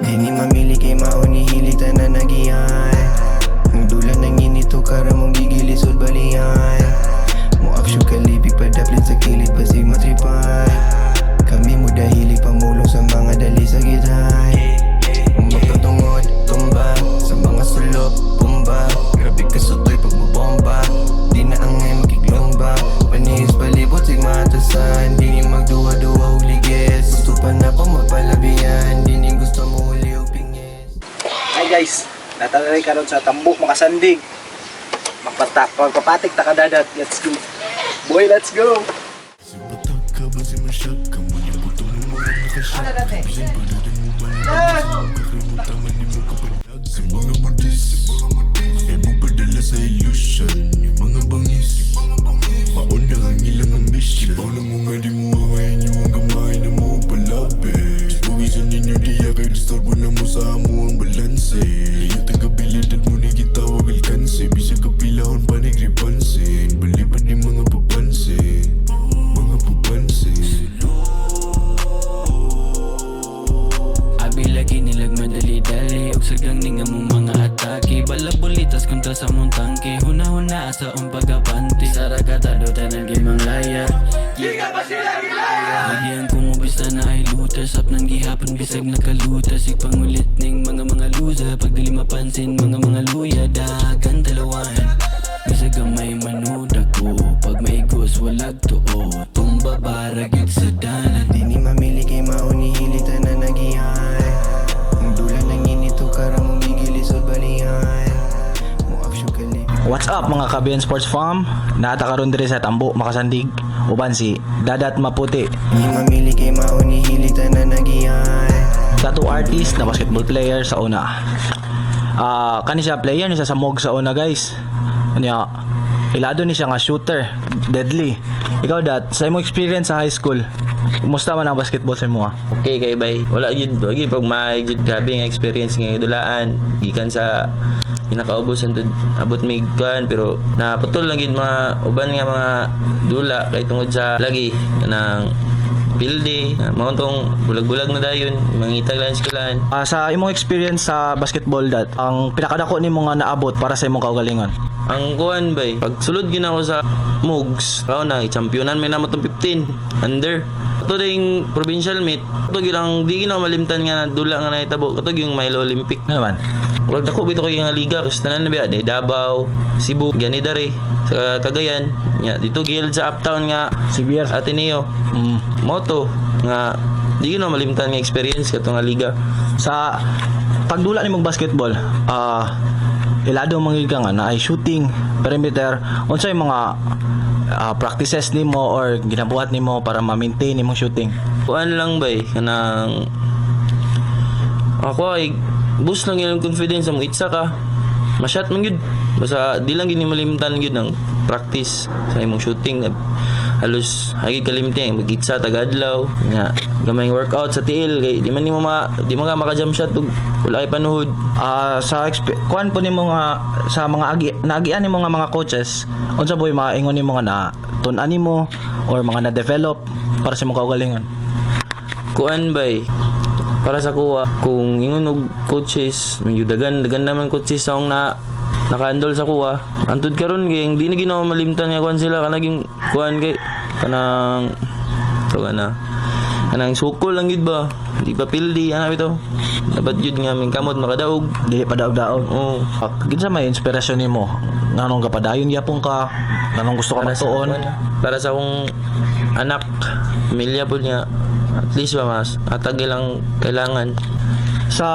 Dini mamili kay mauni hilita na nagiyan. Ang dula nang inito kara mong gigilisod balian. Mo aksyon kalibig padaplit sa kilid pasig matripay. Kami mo dahili pamulong sa mga dali sa gitay. Magtutungod, tumba sa mga sulok, pumba. Grabe kasutoy pagbubomba. Di na angay makiglomba. Panis palibot sig matasan. Di magduwa-duwa huliges. Gusto pa na pa magpalabihan. Di ni gusto mo huli o pingis. Hi guys, natalay karon sa Tambok Makasandig. Magpapatik takadadat. Let's go. Boy, let's go. Ano dati? Sa mga modis, ay magpadala sa ilusyon. Yung mga bangis, mauna ang ilang ambisyon. Ibaw na mo nga di mo awayin yung mga kamay na mo palapit. Buwisan ninyo diya kay disturbo na mo sa amo ang balanse. Layot ang kabilidad mo na gitawag alkanse. Bisag kapilahon pa nagripansin. Balipan ni mga papansin. Mga papansin. Lagi nilag madali-dali og sagang ning among mga atake. Balabulitas kontra sa mong tangke. Huna-huna asa ang pagkapanti. Sarakatado tanan gimang laya. Giga pa sila gilaya. Hagian kumubista na ay lutas. Sap nang gihapon bisag nakalutas. Igpangulit ning mga loser. Pag dili mapansin mga luya. Dagan talawan. Bisag gamay manood ako. Pag maigos walag tuo. Tumba baragit sa dalan. Dini mamili kay mauni hilita na nagiyan. What's up mga Kabiyan Sports Farm? Naata karon diri sa Tambok Makasandig uban si Dadat Maputi. Di mamili kay mauni hilita na nagiyan. Tattoo artist na basketball player sa una. Kani siya player ni sa Samog sa una guys. Kanya ilado ni siya nga shooter, deadly. Ikaw Dat, sa imong experience sa high school, kumusta man ang basketball sa imo? Okay kay bay. Wala gyud lagi pag may gyud grabe nga experience nga dulaan gikan sa pinakaubos antud abot mig kan pero naputol lang gyud mga uban nga mga dula kay tungod sa lagi nang pilde mao tong bulag-bulag na dayon mangitag lang eskwelahan. Sa imong experience sa basketball Dat, ang pinakadako nimo nga naabot para sa imong kaugalingon? Ang kuan bay pag sulod gyud ako sa Mugs raw na championan may namo tong 15 under ito ding provincial meet ito gyud ang di gina malimtan nga dula nga nahitabo ito yung Milo Olympic Ano naman? Wag dako bito kay nga liga kasi tanan na biya day Davao, Cebu, gani dare sa Cagayan. Nya dito gilid sa uptown nga CBR Ateneo. Moto nga di na malimtan nga experience kato nga liga. sa pagdula nimong basketball. Ilado mangyud ka nga na ay shooting, perimeter, unsay mga practices nimo or ginabuhat nimo para ma-maintain nimong shooting? Kuan lang bay kanang ako ay boost lang yung confidence mo itsa ka ma-shot man gyud basta di lang gini malimtan gyud ng practice sa imong shooting halos hagit kalimteng mag-itsa tagadlaw nga gamay workout sa tiil kay di man di mo ka maka-jump shot ug wala kay panuhod. Kuan po nimo nga sa mga naagian nimo nga mga coaches unsa boy mga ingon nimo nga na tun-an nimo or mga na-develop para sa imong kaugalingon? Kuan bay para sa kuha kung ingon og coaches medyo dagan naman coaches ang naka-handle sa kuha antud karon kay di na ginawa malimtan nga kuan sila kanang kuan kay kanang kanang sukol lang gid ba di pa pildi ana bitaw dapat jud nga min kamot makadaog Dili pa daog-daog. oo Kinsa may inspirasyon nimo? Nganong kapadayon gyapon ka? Nganong gusto ka magtuon? para sa akong anak pamilya po niya at least ba mas atag lang kailangan Sa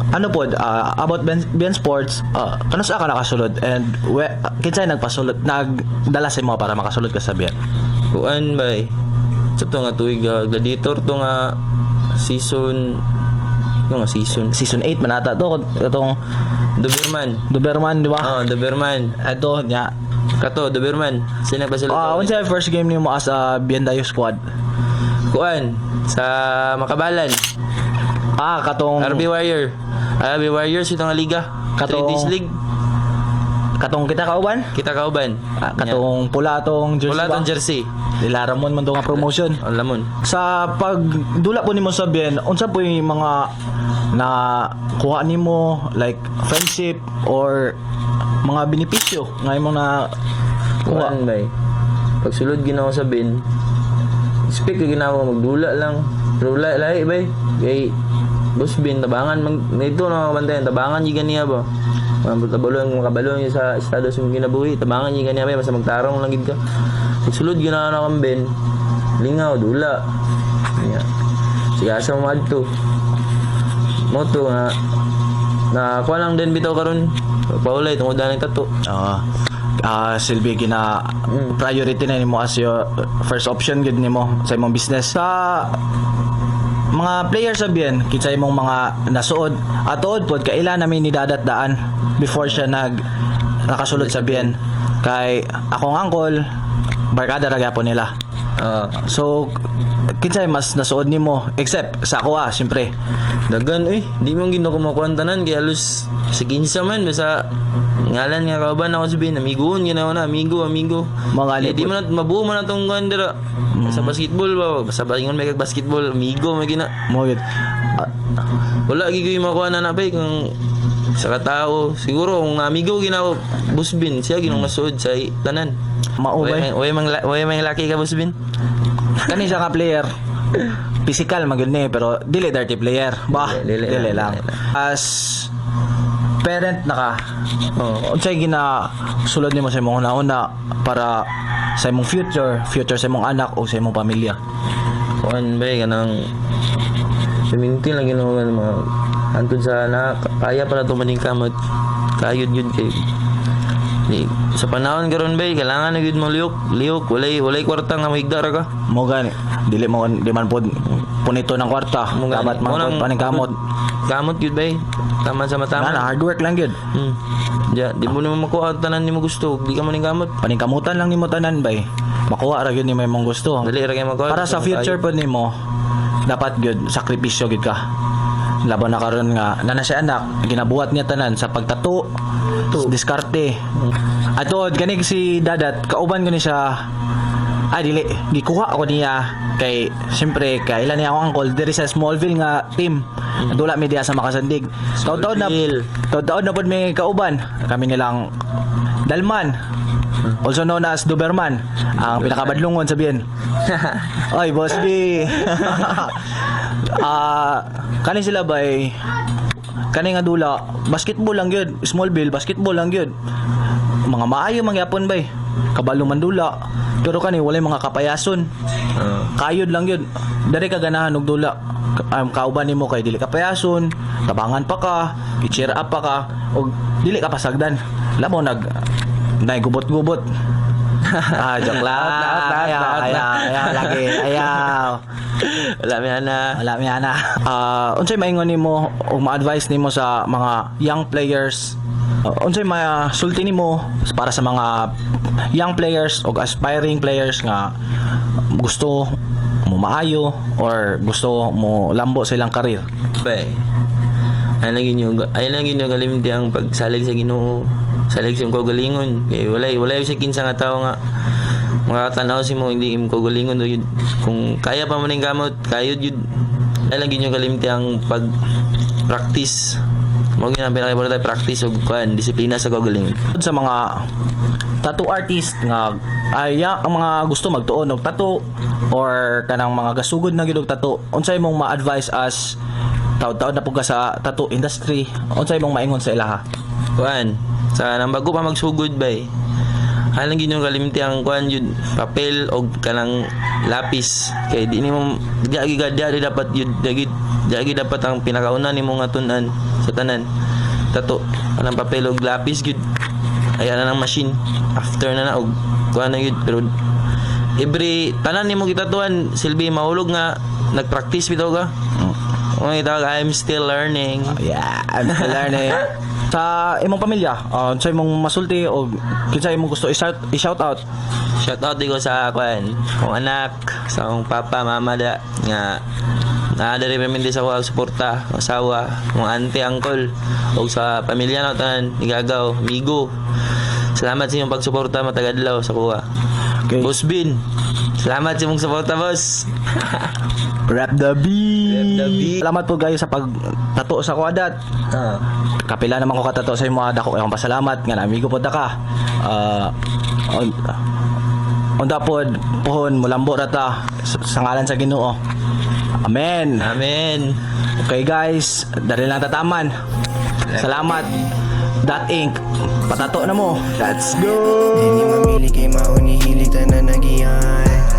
ano pod about Ben Sports, kano sa ka nakasulod and kinsay nagpasulod nagdala sa imo para makasulod ka sa Ben? kuan bay sa to nga tuig gladiator to nga season Season 8 man ata to katong Doberman, di ba? Doberman Ito nya. kato Doberman sino ba sila Unsa first game nimo as a Biendayo squad? kuan sa Makabalan Katong RB Warriors itong nga liga Katong- 3 days league katong kita kauban? kita kauban Katong pula tong jersey. wala ba? tong jersey Dilaramon man to nga promotion. ang lamon Sa pagdula po nimo sa Ben, unsa po yung mga na kuha nimo like friendship or mga benepisyo nga imong na kuha? Kuhaan bay. Pagsulod ginawa sa bin, speak ginawa magdula lang. Pero lahi bay. Kay boss bin tabangan ito na bantayan tabangan giga niya ba. Makabalon niya sa estado sa ginabuhi, tabangan niya ganiya bay basta magtarong lang gid ka. Pagsulod ginawa na kang bin, lingaw dula. Nya. Sige asa mo adto. Moto nga na kuha lang din bitaw karon. Paulay tungod na ng tato. Silbi gina priority na nimo as your first option gid nimo sa imong business. Sa mga players sabihan kitsa imong mga nasuod atuod pod kaila namin ni dadat-daan before siya nakasulod sabihan kay akong uncle barkada ra gyapon nila. So kinsay mas nasuod nimo except sa ako syempre Dagan di mo gino ko makuantanan kay halos sa kinsa man basta ngalan nga kauban ako sabihin amigoon ginawa na amigo mga di mo na mabuo mo na tong kuan dira sa basketball ba basta balingon may kag basketball amigo may gina mo gid wala gigoy makuha na napay kung sa katao siguro kung amigo ginawa busbin siya ginong masuod sa tanan maubay way mang laki ka busbin kani siya ka player physical magyud ni pero dili dirty player ba dili lang as parent na ka unsay gina-sulod nimo sa imong una para sa imong future sa imong anak o sa imong pamilya kuan bay kanang suminti lang ginawa mga antod sa anak kaya pala to maningkamot kayod yun kay sa panahon karon bay kailangan na gyud mo liok walay kwarta nga mahigda ra ka mo gani dili man pod punito ng kwarta dapat man pod paningkamot kamot yun bay tama sa matama hard work lang gyud di mo naman makuha tanan nimo gusto di ka maningkamot paningkamutan lang nimo tanan bay makuha ra gyud nimo imong gusto dali ra kay makuha para sa future pod nimo dapat gyud sakripisyo gyud ka laban na karon nga nana siya anak ginabuhat niya tanan sa pagtato diskarte atod kanig si dadat kauban ko ni siya dili gikuha ako niya kay siyempre kailan niya akong uncle there is a Smallville nga team dula media sa Makasandig taon na pod may kauban kami nilang Dalman also known as Doberman ang pinakabadlungon sabihin oy boss B kani sila bay kani nga dula basketball lang gyud Smallville basketball lang gyud mga maayo mangyapon bay kabalo man dula pero kani walay mga kapayason kayod lang gyud dari ka ganahan og dula kauban nimo kay dili kapayason tabangan pa ka i-cheer up pa ka og dili ka pasagdan lamo gubot-gubot joke lang ayaw lagi ayaw wala mi ana unsay maingon nimo o ma-advise nimo sa mga young players unsay masulti nimo para sa mga young players o aspiring players nga gusto mo maayo or gusto mo lambo sa ilang karir bay ay lang ginyo galimti ang pagsalig sa Ginoo salig sa ko galingon kay walay sa kinsa nga tawo nga makatanaw si mo hindi ko galingon yun kung kaya pa man ning gamot kayod yun ay lang ginyo galimti ang pag practice mo ginang pinaka-importante practice og kuan disiplina sa kagalingon sa mga tattoo artist nga ang mga gusto magtuon og tattoo or kanang mga gasugod na gid og tattoo unsay mong ma-advise as taud-taud na pug ka sa tattoo industry unsay mong maingon sa ilaha kuan sa nang bago pa magsugod bay halang ginyo kalimti ang kuan yun papel og kanang lapis kay di nimo diagi dapat yun diagi dapat ang pinakauna nimo nga tun-an sa tanan tato kanang papel og lapis gyud aya na ng machine after na og kuan na gyud pero every tanan nimo gitatuan silbi mahulog nga nagpractice bitaw ka I'm still learning I'm still learning sa imong pamilya sa imong masulti o kinsa imong gusto i-shout out ko sa kwan kong anak sa akong papa mama da nga naadari pa sa ako suporta asawa kong auntie uncle o sa pamilya na tanan igagaw amigo salamat sa inyong pagsuporta matagadlaw sa kuha okay. Boss Bin Salamat sa mong suporta, boss. Rap the beat. Rap the beat. Salamat po guys sa pagtato sa kuadat. Kapila naman ko katato sa imo dako kayong pasalamat nga amigo pod ka. Onda pod pohon mulambo ra ta sa ngalan sa Ginoo. Amen. Amen. Okay guys, dali lang tataman. Salamat. That Inc. Patato na mo. Let's go. Dini mamili kay mauni hilita na nagiyan